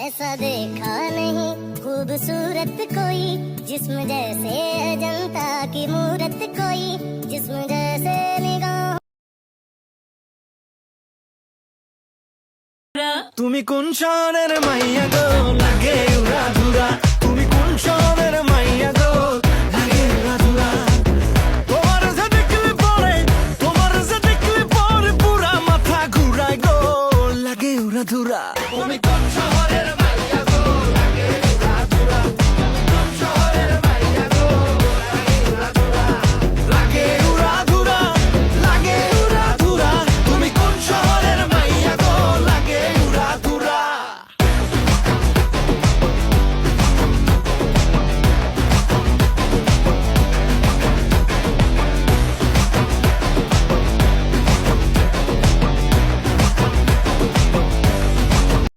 ऐसा देखा नहीं खूबसूरत कोई जिस्म जैसे अजंता की मूरत कोई जिस्म जैसे निगाह। তুমি কোন শহরের মাইয়া গো লাগে উড়া ধুরা, তুমি কোন শহরের মাইয়া গো লাগে উড়া ধুরা। তোমার যে দেখলে পরে পুরা মাথা ঘুরায় গো লাগে উড়া ধুরা। তুমি কোন শহরের